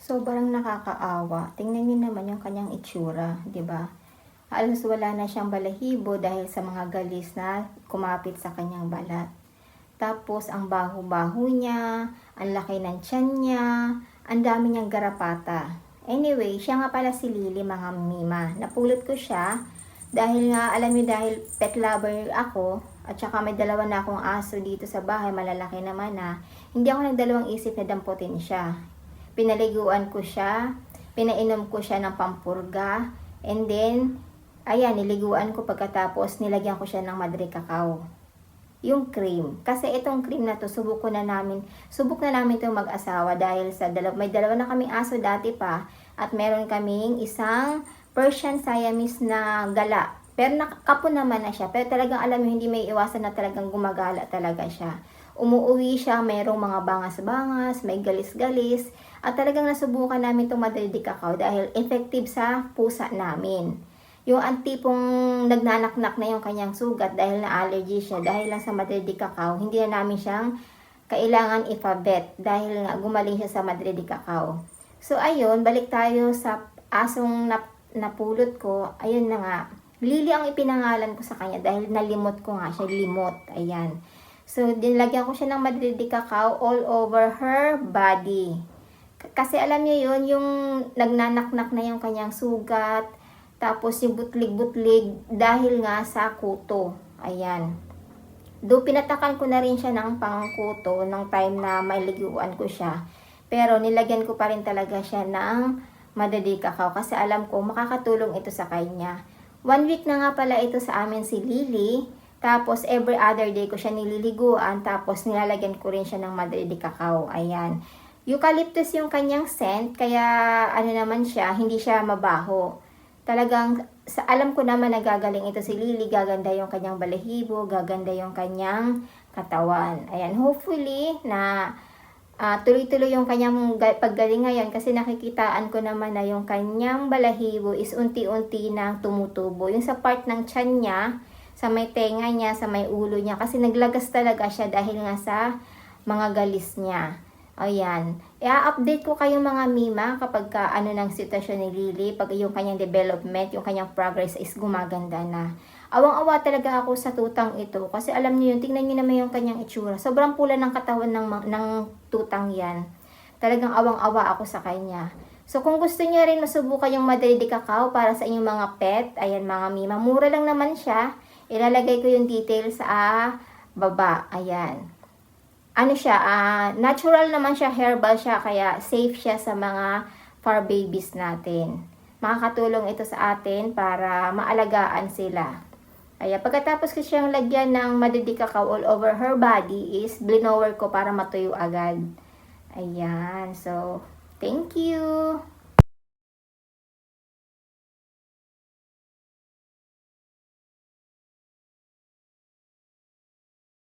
Sobrang nakakaawa. Tingnan niyo naman yung kanyang itsura, 'di ba? Halos wala na siyang balahibo dahil sa mga galis na kumapit sa kanyang balat. Tapos ang baho-baho niya, ang laki ng tiyan niya, ang dami niyang garapata. Anyway, siya nga pala si Lily, mga mima. Napulot ko siya dahil nga, alam niyo, dahil pet lover ako, at saka may dalawa na akong aso dito sa bahay, malalaki naman na, hindi ako nagdalawang isip na damputin siya. Pinaliguan ko siya, pinainom ko siya ng pampurga, and then, ayan, niliguan ko pagkatapos nilagyan ko siya ng Madre Cacao. Yung cream. Kasi itong cream na to, subok na namin itong mag-asawa dahil sa may dalawa na kaming aso dati pa at meron kaming isang Persian Siamese na gala. Pero nakakapo naman na siya. Pero talagang alam mo, hindi may iwasan na talagang gumagala talaga siya. Umuwi siya, mayroong mga bangas-bangas, may galis-galis. At talagang nasubukan namin itong Madre Cacao dahil effective sa pusa namin. Yung antipong nagnanaknak na yung kanyang sugat dahil na-allergy siya, dahil lang sa Madre Cacao, hindi na namin siyang kailangan ipabet dahil nga gumaling siya sa Madre Cacao. So ayun, balik tayo sa asong napulot ko. Ayun na nga, Lily ang ipinangalan ko sa kanya dahil nalimot ko nga siya, limot. Ayan. So dinlagyan ko siya ng Madre Cacao all over her body. Kasi alam niyo yun, yung nagnanaknak na yung kanyang sugat, tapos yung butlig-butlig dahil nga sa kuto. Ayan. Do pinatakan ko na rin siya ng pangkuto ng time na may liguan ko siya. Pero nilagyan ko pa rin talaga siya ng Madre Cacao kasi alam ko makakatulong ito sa kanya. 1 week na nga pala ito sa amin si Lily. Tapos every other day ko siya nililiguan. Tapos nilalagyan ko rin siya ng Madre Cacao. Ayan. Eucalyptus yung kanyang scent, kaya ano naman siya, hindi siya mabaho. Talagang, alam ko naman na gagaling ito si Lily, gaganda yung kanyang balahibo, gaganda yung kanyang katawan. Ayan, hopefully na tuloy-tuloy yung kanyang paggaling ngayon kasi nakikitaan ko naman na yung kanyang balahibo is unti-unti nang tumutubo. Yung sa part ng tiyan niya, sa may tenga niya, sa may ulo niya, kasi naglagas talaga siya dahil nga sa mga galis niya. Ayan. I-update ko kayo mga mima kapag ano ng sitwasyon ni Lily, pag yung kanyang development, yung kanyang progress is gumaganda na. Awang-awa talaga ako sa tutang ito kasi alam niyo yun, tingnan niyo naman yung kanyang itsura. Sobrang pula ng katawan ng tutang yan. Talagang awang-awa ako sa kanya. So kung gusto niyo rin masubukan yung Madre Cacao para sa inyong mga pet, ayan mga mima, mura lang naman siya. Ilalagay ko yung details sa baba. Ayan. Ano siya, natural naman siya, herbal siya, kaya safe siya sa mga fur babies natin. Makakatulong ito sa atin para maalagaan sila. Kaya pagkatapos ko siyang lagyan ng Madre Cacao all over her body is blower ko para matuyo agad. Ayan, so thank you!